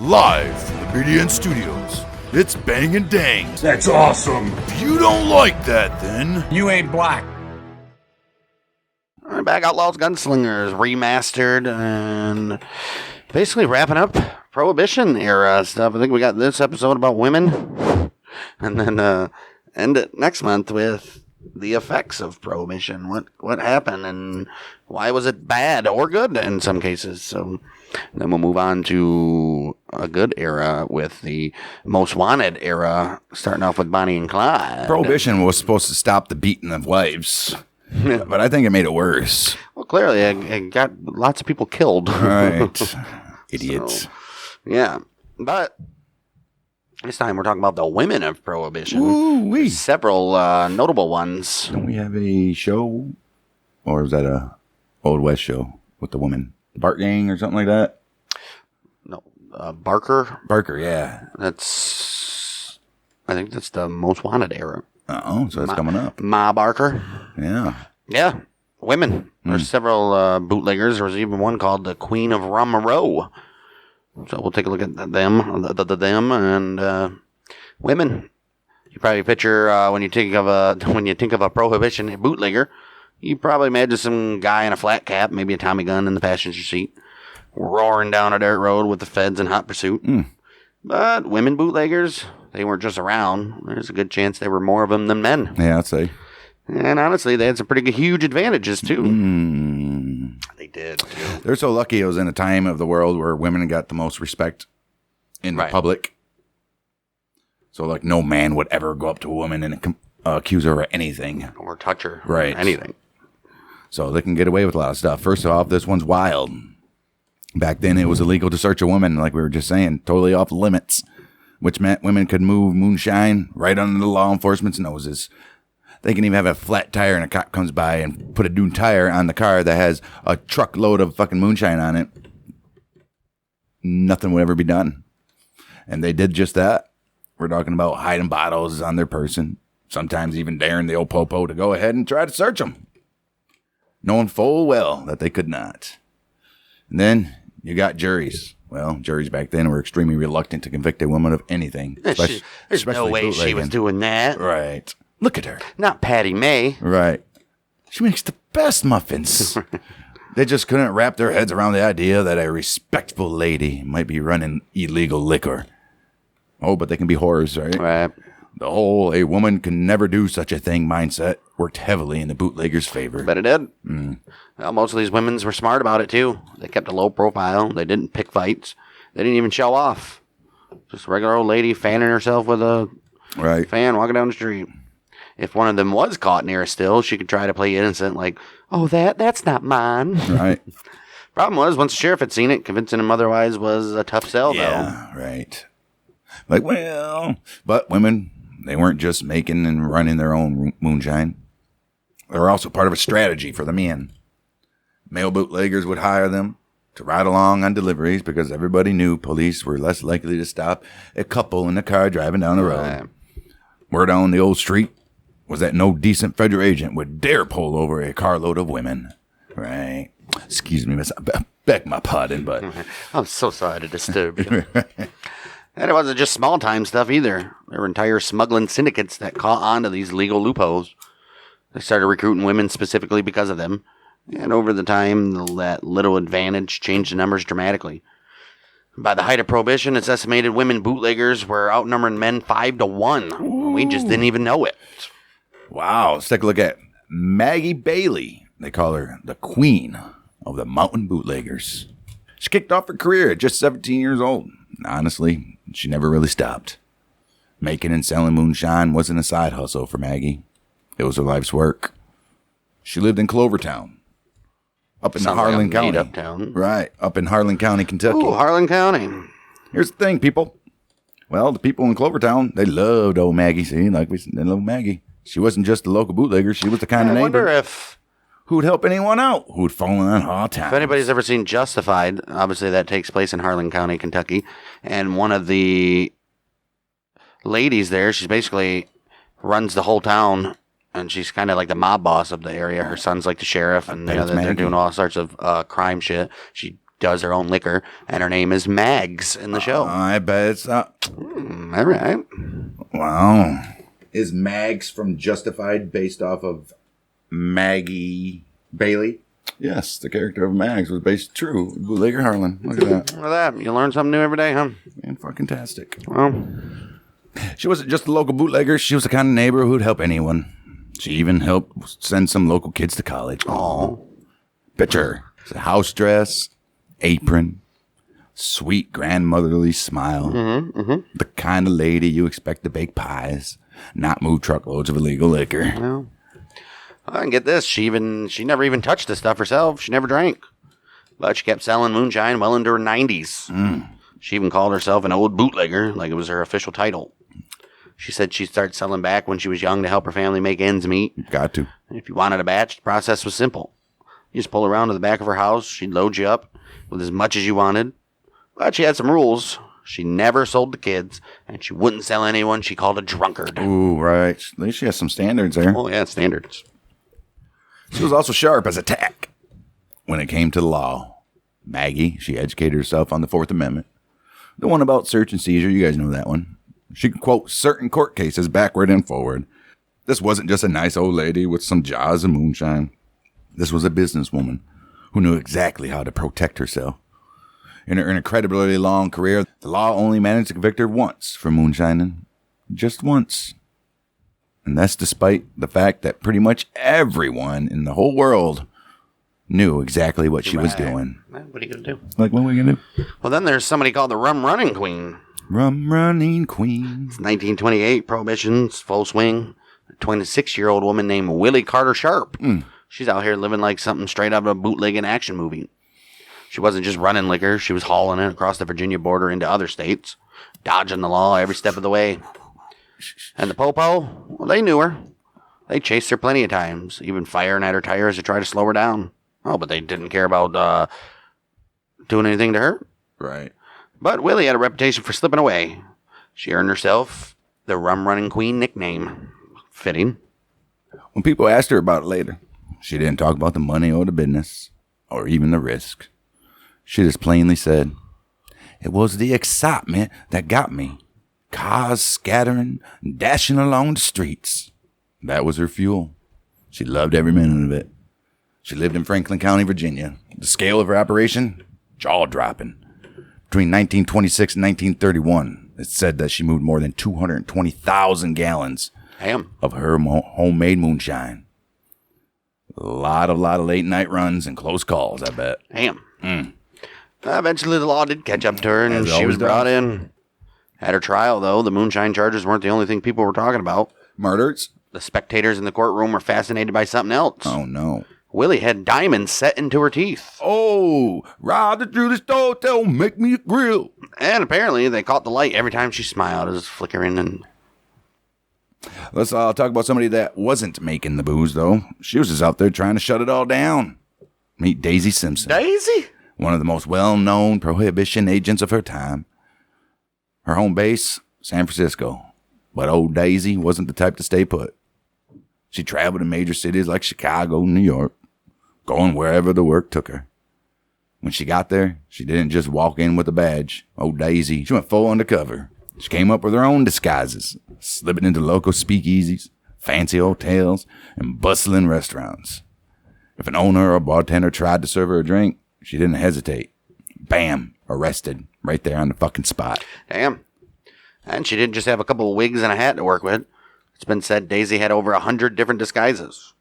Live from the BDN Studios, it's Bang and Dang. That's awesome. If you don't like that, then You ain't black. All right, back Outlaws, Gunslingers, Remastered, and basically wrapping up Prohibition era stuff. I think we got this episode about women, and then end it next month with the effects of Prohibition. What happened, and why was it bad or good in some cases? So then we'll move on to a good era with the Most Wanted era, starting off with Bonnie and Clyde. Prohibition was supposed to stop the beating of wives, but I think it made it worse. Well, clearly, it got lots of people killed. Right. Idiots. So, yeah. But this time we're talking about the women of Prohibition. Ooh-wee. Several notable ones. Don't we have a show? Or is that a Old West show with the women? The Bart Gang or something like that? No, Barker. Barker, yeah. I think that's the Most Wanted era. Oh, so that's coming up. Ma Barker. Yeah. Yeah. Women. There's several bootleggers. There was even one called the Queen of Row. So we'll take a look at them, them and women. You probably picture when you think of a Prohibition bootlegger, you probably imagine some guy in a flat cap, maybe a Tommy gun in the passenger seat, roaring down a dirt road with the feds in hot pursuit. But women bootleggers, they weren't just around. There's a good chance there were more of them than men. Yeah, I'd say. And honestly, they had some pretty huge advantages, too. They did, too. They're so lucky it was in a time of the world where women got the most respect in the public. So, like, no man would ever go up to a woman and accuse her of anything. Or touch her. Right. Or anything. So they can get away with a lot of stuff. First off, this one's wild. Back then, it was illegal to search a woman, like we were just saying, totally off limits, which meant women could move moonshine right under the law enforcement's noses. They can even have a flat tire and a cop comes by and put a new tire on the car that has a truckload of fucking moonshine on it. Nothing would ever be done. And they did just that. We're talking about hiding bottles on their person, sometimes even daring the old popo to go ahead and try to search them, knowing full well that they could not. And then you got juries. Well, juries back then were extremely reluctant to convict a woman of anything. There's no way she was doing that. Right. Look at her. Not Patty May. Right. She makes the best muffins. They just couldn't wrap their heads around the idea that a respectful lady might be running illegal liquor. Oh, but they can be whores, right? Right. The whole "a woman can never do such a thing" mindset worked heavily in the bootleggers' favor. Bet it did. Well, most of these women were smart about it, too. They kept a low profile. They didn't pick fights. They didn't even show off. Just a regular old lady fanning herself with a fan walking down the street. If one of them was caught near a still, she could try to play innocent, like, oh, that's not mine. Right. Problem was, once the sheriff had seen it, convincing him otherwise was a tough sell, Yeah, right. Like, well, but women, they weren't just making and running their own moonshine. They were also part of a strategy for the men. Male bootleggers would hire them to ride along on deliveries because everybody knew police were less likely to stop a couple in a car driving down the road. Word on the old street was that no decent federal agent would dare pull over a carload of women. Right. Excuse me, miss. Beg my pardon, but... I'm so sorry to disturb you. And it wasn't just small-time stuff either. There were entire smuggling syndicates that caught on to these legal loopholes. They started recruiting women specifically because of them. And over the time, that little advantage changed the numbers dramatically. By the height of Prohibition, it's estimated women bootleggers were outnumbering men 5-1. Ooh. We just didn't even know it. Wow. Let's take a look at Maggie Bailey. They call her the queen of the mountain bootleggers. She kicked off her career at just 17 years old. Honestly, she never really stopped. Making and selling moonshine wasn't a side hustle for Maggie. It was her life's work. She lived in Clovertown, up in Harlan County. Uptown. Right, up in Harlan County, Kentucky. Ooh, Harlan County. Here's the thing, people. Well, the people in Clovertown, they loved old Maggie. See, like we said, they loved Maggie. She wasn't just a local bootlegger. She was the kind of neighbor. I wonder if who'd help anyone out who'd fallen on hard times. If anybody's ever seen Justified, obviously that takes place in Harlan County, Kentucky. And one of the ladies there, she's basically runs the whole town, and she's kind of like the mob boss of the area. Her son's like the sheriff, and they're doing all sorts of crime shit. She does her own liquor, and her name is Mags in the show. I bet it's not. All right. Wow. Is Mags from Justified based off of Maggie Bailey? Yes, the character of Mags was based true. Bootlegger Harlan. Look at that. Look at that. You learn something new every day, huh? Man, fucking tastic. Well, she wasn't just a local bootlegger. She was the kind of neighbor who'd help anyone. She even helped send some local kids to college. oh, Picture. It's a house dress, apron, sweet grandmotherly smile. The kind of lady you expect to bake pies, not move truckloads of illegal liquor. well. I can get this. She never even touched the stuff herself. She never drank. But she kept selling moonshine well into her 90s. She even called herself an old bootlegger, like it was her official title. She said she started selling back when she was young to help her family make ends meet. Got to. And if you wanted a batch, the process was simple. You just pull around to the back of her house. She'd load you up with as much as you wanted. But she had some rules. She never sold to kids, and she wouldn't sell anyone she called a drunkard. Ooh, right. At least she has some standards there. Oh, yeah, standards. She was also sharp as a tack when it came to the law. Maggie, she educated herself on the Fourth Amendment. The one about search and seizure, you guys know that one. She could quote certain court cases backward and forward. This wasn't just a nice old lady with some jars of moonshine. This was a businesswoman who knew exactly how to protect herself. In her incredibly long career, the law only managed to convict her once for moonshining. Just once. And that's despite the fact that pretty much everyone in the whole world knew exactly what she was doing. What are you going to do? Like, what are we going to do? Well, then there's somebody called the Rum Running Queen. Rum running queen. It's 1928, Prohibition's full swing. A 26-year-old woman named Willie Carter Sharp. She's out here living like something straight out of a bootlegging action movie. She wasn't just running liquor. She was hauling it across the Virginia border into other states, dodging the law every step of the way. And the Popo, well, they knew her. They chased her plenty of times, even firing at her tires to try to slow her down. Oh, but they didn't care about doing anything to her. Right. But Willie had a reputation for slipping away. She earned herself the Rum Running Queen nickname. Fitting. When people asked her about it later, she didn't talk about the money or the business, or even the risk. She just plainly said, "It was the excitement that got me. Cars scattering, dashing along the streets. That was her fuel. She loved every minute of it. She lived in Franklin County, Virginia. The scale of her operation, jaw-dropping. Between 1926 and 1931, it's said that she moved more than 220,000 gallons of her homemade moonshine. A lot of late-night runs and close calls, I bet. Damn. Eventually, the law did catch up to her, and she was brought in. At her trial, though, the moonshine charges weren't the only thing people were talking about. Murders? The spectators in the courtroom were fascinated by something else. Oh, no. Willie had diamonds set into her teeth. Oh, ride through the store, tell make me a grill. And apparently, they caught the light every time she smiled. It was flickering and... Let's talk about somebody that wasn't making the booze, though. She was just out there trying to shut it all down. Meet Daisy Simpson. Daisy? One of the most well-known Prohibition agents of her time. Her home base, San Francisco. But old Daisy wasn't the type to stay put. She traveled to major cities like Chicago and New York, going wherever the work took her. When she got there, she didn't just walk in with a badge. Old Daisy, she went full undercover. She came up with her own disguises, slipping into local speakeasies, fancy hotels, and bustling restaurants. If an owner or bartender tried to serve her a drink, she didn't hesitate. Bam, arrested, right there on the fucking spot. Damn. And she didn't just have a couple of wigs and a hat to work with. It's been said Daisy had over 100 different disguises.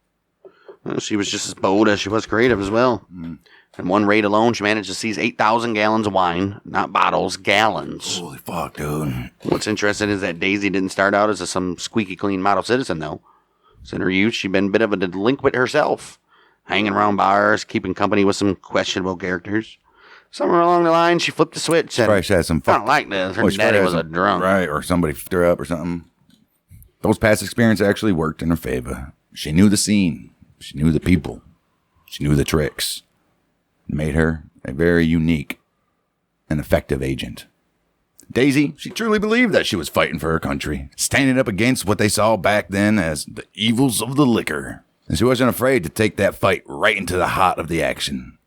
Well, she was just as bold as she was creative as well. In one raid alone, she managed to seize 8,000 gallons of wine. Not bottles, gallons. Holy fuck, dude. What's interesting is that Daisy didn't start out as some squeaky clean model citizen, though. So in her youth, she'd been a bit of a delinquent herself. Hanging around bars, keeping company with some questionable characters. Somewhere along the line, she flipped the switch. She probably had some I don't like this. Her daddy was a drunk. Right, or somebody fucked her up or something. Those past experiences actually worked in her favor. She knew the scene. She knew the people. She knew the tricks. It made her a very unique and effective agent. Daisy, she truly believed that she was fighting for her country, standing up against what they saw back then as the evils of the liquor. And she wasn't afraid to take that fight right into the heart of the action.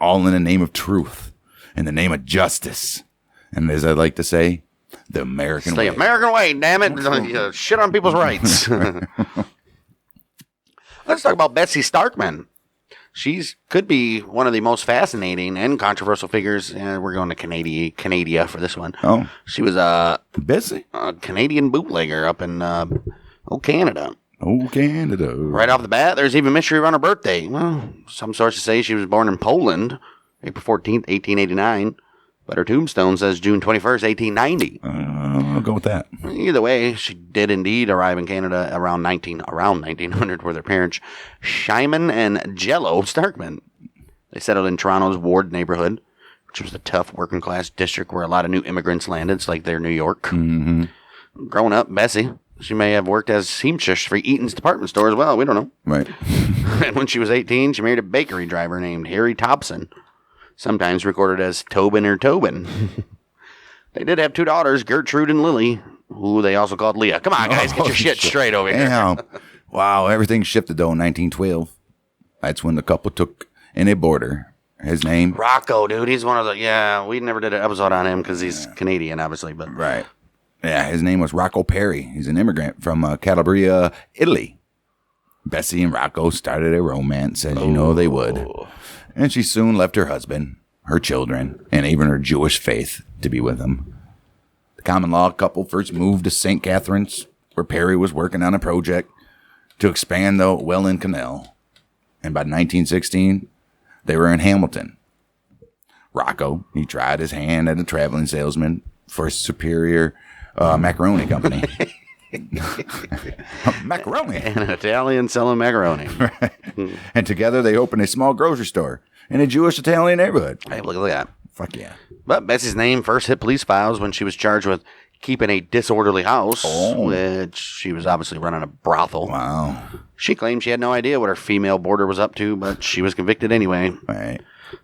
All in the name of truth, in the name of justice. And as I like to say, the American way. The American way, damn it. Shit on people's rights. Let's talk about Betsy Starkman. She's could be one of the most fascinating and controversial figures. We're going to Canada for this one. Oh. She was a Canadian bootlegger up in Canada. Oh, Canada. Right off the bat, there's even mystery around her birthday. Well, some sources say she was born in Poland, April 14th, 1889. But her tombstone says June 21st, 1890. I'll go with that. Either way, she did indeed arrive in Canada around 1900 with her parents, Shyman and Jello Starkman. They settled in Toronto's Ward neighborhood, which was a tough working class district where a lot of new immigrants landed. It's like their New York. Mm-hmm. Growing up, Bessie, she may have worked as seamstress for Eaton's department store as well. We don't know. Right. And when she was 18, she married a bakery driver named Harry Thompson, sometimes recorded as Tobin or Tobin. They did have two daughters, Gertrude and Lily, who they also called Leah. Come on, guys, get your shit straight over here. Damn. Wow, everything shifted, though, in 1912. That's when the couple took in a boarder. His name? Rocco, dude. He's one of the... Yeah, we never did an episode on him because he's Canadian, obviously. But right. Yeah, his name was Rocco Perry. He's an immigrant from Calabria, Italy. Bessie and Rocco started a romance, as you know they would. And she soon left her husband, her children, and even her Jewish faith to be with him. The common law couple first moved to St. Catharines, where Perry was working on a project to expand the Welland Canal. And by 1916, they were in Hamilton. Rocco, he tried his hand at a traveling salesman for a Superior macaroni company. Macaroni. An Italian selling macaroni. Right. And together they opened a small grocery store in a Jewish Italian neighborhood. Hey, look at that. Fuck yeah. But Bessie's name first hit police files when she was charged with keeping a disorderly house, which she was obviously running a brothel. Wow. She claimed she had no idea what her female boarder was up to, but she was convicted anyway. Right.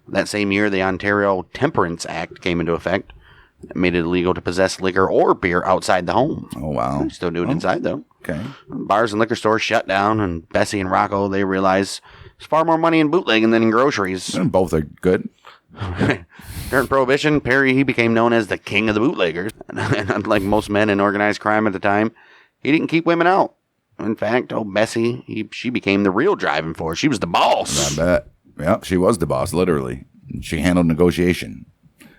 That same year, the Ontario Temperance Act came into effect. It made it illegal to possess liquor or beer outside the home. Oh, wow. Still do it inside, though. Okay. Bars and liquor stores shut down, and Bessie and Rocco, they realized there's far more money in bootlegging than in groceries. And both are good. During Prohibition, Perry, he became known as the king of the bootleggers. And unlike most men in organized crime at the time, he didn't keep women out. In fact, Bessie, she became the real driving force. She was the boss. I bet. Yep, she was the boss, literally. She handled negotiation.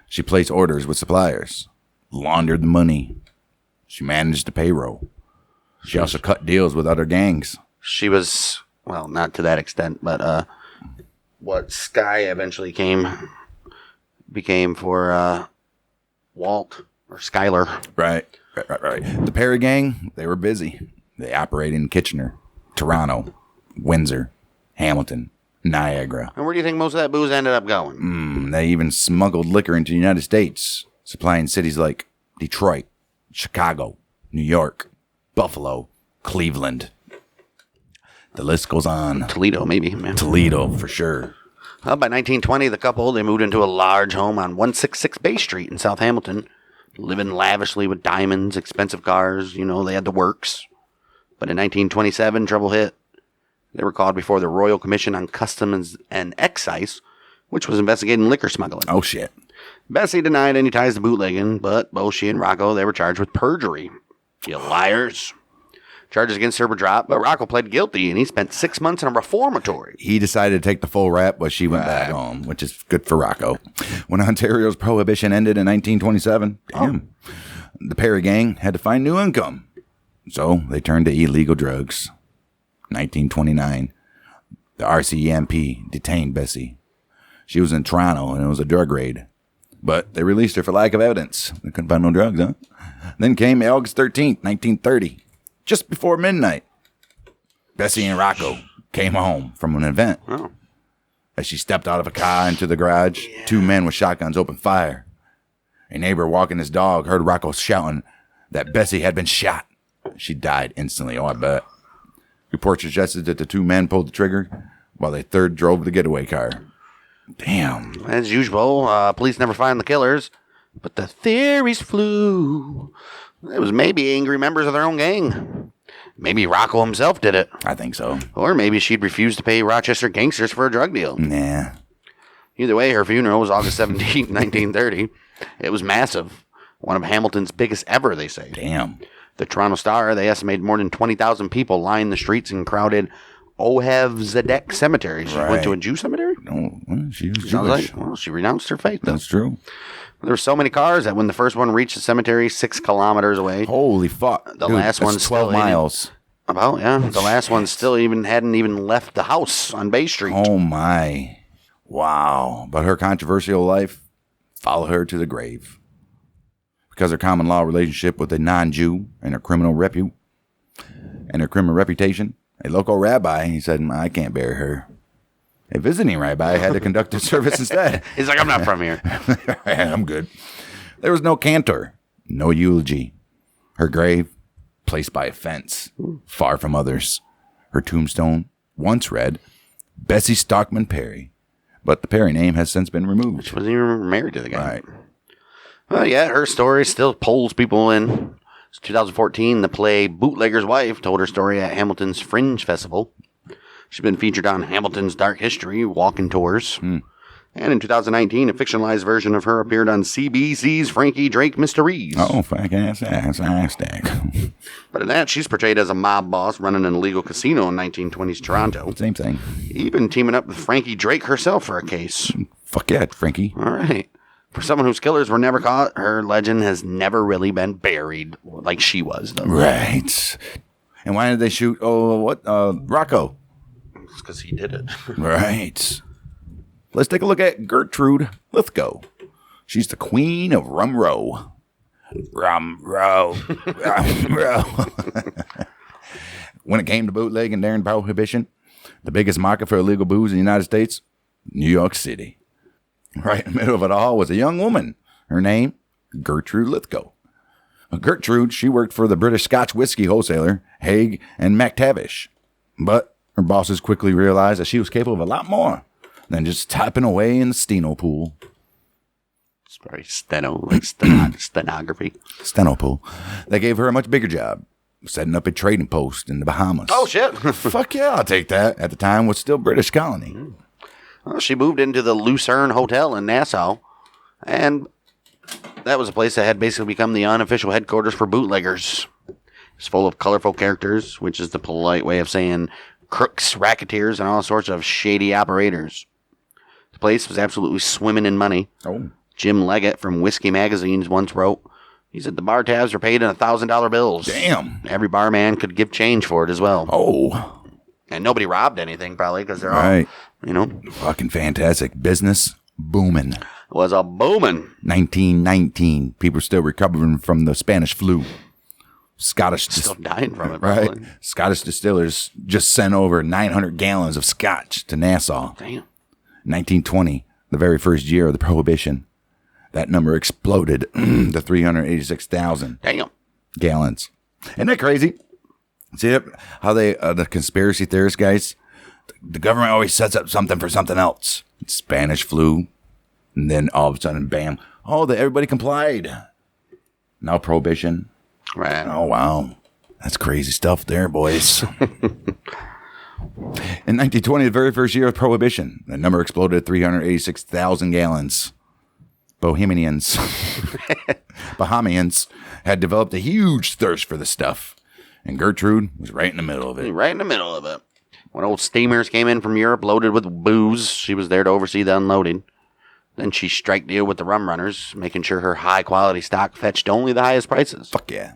She placed orders with suppliers, laundered the money. She managed the payroll. She also cut deals with other gangs. She was, well, not to that extent, but what Sky eventually became for Walt or Skylar. Right. The Perry gang, they were busy. They operated in Kitchener, Toronto, Windsor, Hamilton, Niagara. And where do you think most of that booze ended up going? They even smuggled liquor into the United States, supplying cities like Detroit, Chicago, New York, Buffalo, Cleveland. The list goes on. Toledo, maybe. Man. Toledo, for sure. Well, by 1920, the couple, they moved into a large home on 166 Bay Street in South Hamilton, living lavishly with diamonds, expensive cars. You know, they had the works. But in 1927, trouble hit. They were called before the Royal Commission on Customs and Excise, which was investigating liquor smuggling. Oh, shit. Bessie denied any ties to bootlegging, but both she and Rocco, they were charged with perjury. You liars. Charges against her were dropped, but Rocco pled guilty, and he spent 6 months in a reformatory. He decided to take the full rap, but she went back home, which is good for Rocco. When Ontario's prohibition ended in 1927, the Perry gang had to find new income. So they turned to illegal drugs. 1929, the RCMP detained Bessie. She was in Toronto, and it was a drug raid. But they released her for lack of evidence. They couldn't find no drugs, huh? Then came August 13th, 1930. Just before midnight, Bessie and Rocco came home from an event. Oh. As she stepped out of a car into the garage, two men with shotguns opened fire. A neighbor walking his dog heard Rocco shouting that Bessie had been shot. She died instantly, I bet. Reports suggested that the two men pulled the trigger while the third drove the getaway car. Damn. As usual, police never find the killers, but the theories flew. It was maybe angry members of their own gang. Maybe Rocco himself did it. I think so. Or maybe she'd refused to pay Rochester gangsters for a drug deal. Nah. Either way, her funeral was August 17th, 1930. It was massive. One of Hamilton's biggest ever, they say. Damn. The Toronto Star, they estimate more than 20,000 people lined the streets and crowded Ohev Zedek Cemetery. She went to a Jew cemetery? No, well, she was Sounds Jewish. well, she renounced her faith, though. That's true. There were so many cars that when the first one reached the cemetery 6 kilometers away, Holy fuck. the Dude, last that's one's 12 miles. About, yeah. The last one still hadn't even left the house on Bay Street. Oh, my. Wow. But her controversial life followed her to the grave. Because her common law relationship with a non-Jew and her criminal reputation, a local rabbi, he said, I can't bury her. A visiting rabbi had to conduct the service instead. He's like, I'm not from here. I'm good. There was no cantor, no eulogy. Her grave, placed by a fence, far from others. Her tombstone once read, Bessie Stockman Perry, but the Perry name has since been removed. She wasn't even married to the guy. Right. Well, yeah, her story still pulls people in. It's 2014, the play Bootlegger's Wife told her story at Hamilton's Fringe Festival. She's been featured on Hamilton's Dark History walking tours. And in 2019, a fictionalized version of her appeared on CBC's Frankie Drake Mysteries. Oh, fantastic. But in that, she's portrayed as a mob boss running an illegal casino in 1920s Toronto. Same thing. Even teaming up with Frankie Drake herself for a case. Fuck yeah, Frankie. All right. For someone whose killers were never caught, her legend has never really been buried like she was, though. Right. And why did they shoot, Rocco? It's because he did it. Right. Let's take a look at Gertrude Lithgow. She's the queen of Rum Row. Rum Row. Rum Row. When it came to bootlegging during Prohibition, the biggest market for illegal booze in the United States, New York City. Right in the middle of it all was a young woman. Her name, Gertrude Lithgow. Gertrude, she worked for the British Scotch whiskey wholesaler, Haig and McTavish. But her bosses quickly realized that she was capable of a lot more than just typing away in the steno pool. It's probably stenography. Steno pool. They gave her a much bigger job, setting up a trading post in the Bahamas. Oh, shit. Fuck yeah, I'll take that. At the time, was still British colony. Well, she moved into the Lucerne Hotel in Nassau, and that was a place that had basically become the unofficial headquarters for bootleggers. It's full of colorful characters, which is the polite way of saying crooks, racketeers, and all sorts of shady operators. The place was absolutely swimming in money. Oh. Jim Leggett from Whiskey Magazines once wrote, he said the bar tabs were paid in $1,000 bills. Damn. Every barman could give change for it as well. Oh. And nobody robbed anything, probably, because they're Right. all, Fucking fantastic. Business booming. was a booming. 1919. People still recovering from the Spanish flu. Scottish Still dying from it, right. probably. Scottish distillers just sent over 900 gallons of scotch to Nassau. Damn. 1920, the very first year of the Prohibition, that number exploded to 386,000 Damn. gallons. Isn't that crazy? See how they, the conspiracy theorists guys, the government always sets up something for something else. Spanish flu, and then all of a sudden, bam! Oh, everybody complied. Now Prohibition. Right. Oh wow, that's crazy stuff there, boys. In 1920, the very first year of Prohibition, the number exploded to 386,000 gallons. Bahamians had developed a huge thirst for the stuff, and Gertrude was right in the middle of it. Right in the middle of it. When old steamers came in from Europe loaded with booze, she was there to oversee the unloading. Then she strike deal with the rum runners, making sure her high-quality stock fetched only the highest prices. Fuck yeah.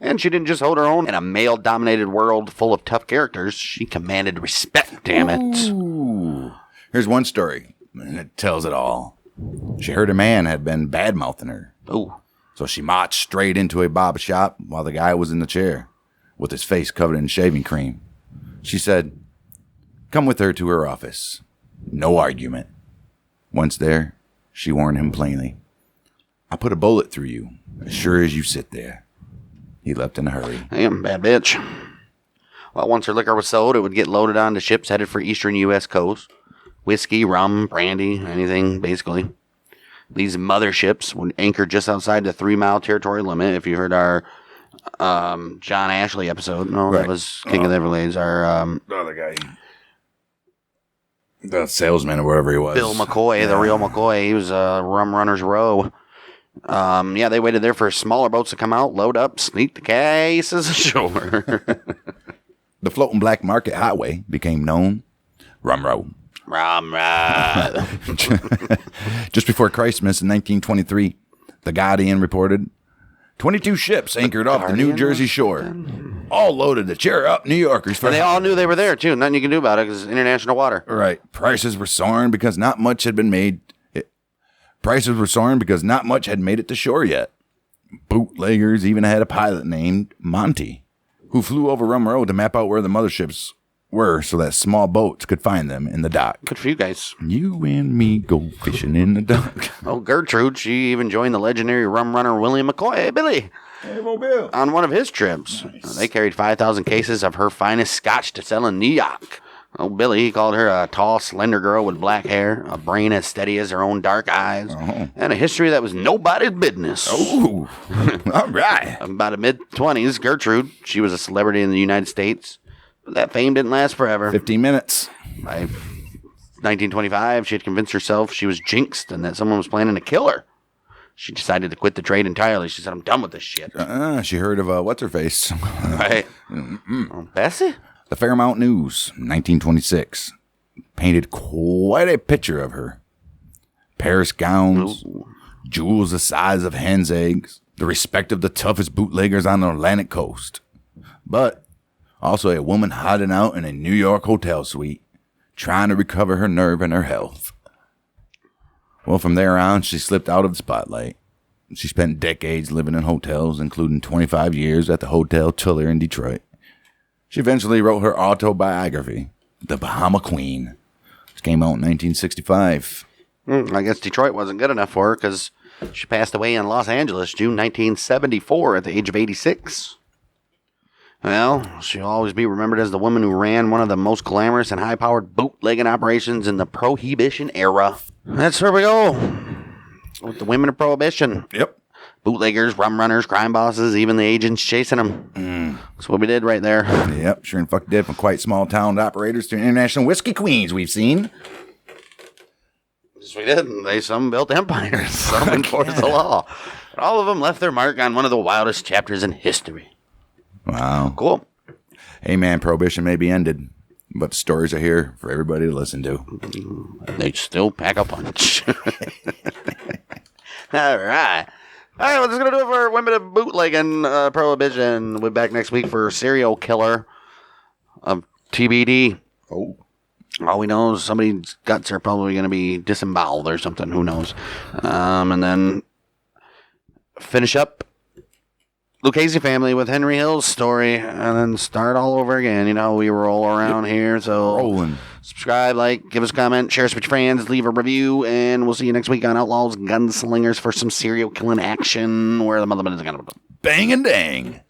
And she didn't just hold her own in a male-dominated world full of tough characters. She commanded respect, damn it. Ooh. Here's one story, and it tells it all. She heard a man had been bad-mouthing her. Ooh. So she marched straight into a barber shop while the guy was in the chair, with his face covered in shaving cream. She said, "Come with her to her office." No argument. Once there, she warned him plainly, "I put a bullet through you, as sure as you sit there." He left in a hurry. Damn, bad bitch. Well, once her liquor was sold, it would get loaded onto ships headed for eastern U.S. coast. Whiskey, rum, brandy, anything, basically. These motherships would anchor just outside the 3-mile territory limit. If you heard our John Ashley episode. No, right. That was King of the Everglades. Our other guy. The salesman or whatever he was. Bill McCoy, the real McCoy. He was Rum Runner's Row. They waited there for smaller boats to come out, load up, sneak the cases ashore. The floating black market highway became known Rum Row. Rum Just before Christmas in 1923, The Guardian reported 22 ships anchored off the New Jersey shore, all loaded to cheer up New Yorkers. And they all knew they were there, too. Nothing you can do about it because it's international water. Right. Prices were soaring because not much had been made. Prices were soaring because not much had made it to shore yet. Bootleggers even had a pilot named Monty, who flew over Rum Row to map out where the motherships were so that small boats could find them in the dock. Good for you guys. You and me go fishing in the dock. Oh, Gertrude, she even joined the legendary rum runner William McCoy. Hey, Billy. Hey, Bill. On one of his trips. Nice. They carried 5,000 cases of her finest scotch to sell in New York. Oh, Billy, he called her a tall, slender girl with black hair, a brain as steady as her own dark eyes, and a history that was nobody's business. Oh, all right. About a mid-20s, Gertrude, she was a celebrity in the United States. That fame didn't last forever. 15 minutes. By 1925, she had convinced herself she was jinxed and that someone was planning to kill her. She decided to quit the trade entirely. She said, I'm done with this shit. She heard of what's-her-face. Right. Bessie? The Fairmount News, 1926, painted quite a picture of her. Paris gowns, jewels the size of hen's eggs, the respect of the toughest bootleggers on the Atlantic coast. But also a woman hiding out in a New York hotel suite, trying to recover her nerve and her health. Well, from there on, she slipped out of the spotlight. She spent decades living in hotels, including 25 years at the Hotel Tiller in Detroit. She eventually wrote her autobiography, The Bahama Queen, which came out in 1965. I guess Detroit wasn't good enough for her because she passed away in Los Angeles, June 1974, at the age of 86. Well, she'll always be remembered as the woman who ran one of the most glamorous and high-powered bootlegging operations in the Prohibition era. That's where we go. With the women of Prohibition. Yep. Bootleggers, rum runners, crime bosses, even the agents chasing them. That's what we did right there. Yep, sure and fuck did. From quite small-town operators to international whiskey queens we've seen. Yes, we did. Some built empires. Some enforced the law. But all of them left their mark on one of the wildest chapters in history. Wow. Cool. Hey, man, Prohibition may be ended, but the stories are here for everybody to listen to. They still pack a punch. All right. All right, well, that's going to do it for Women of Bootlegging Prohibition. We'll be back next week for Serial Killer of TBD. Oh. All we know is somebody's guts are probably going to be disemboweled or something. Who knows? And then finish up Lucchese family with Henry Hill's story and then start all over again. You know, we roll around here. So Rolling. Subscribe, like, give us a comment, share us with your friends, leave a review, and we'll see you next week on Outlaws, Gunslingers for some serial killing action where the motherman is going to bang and dang.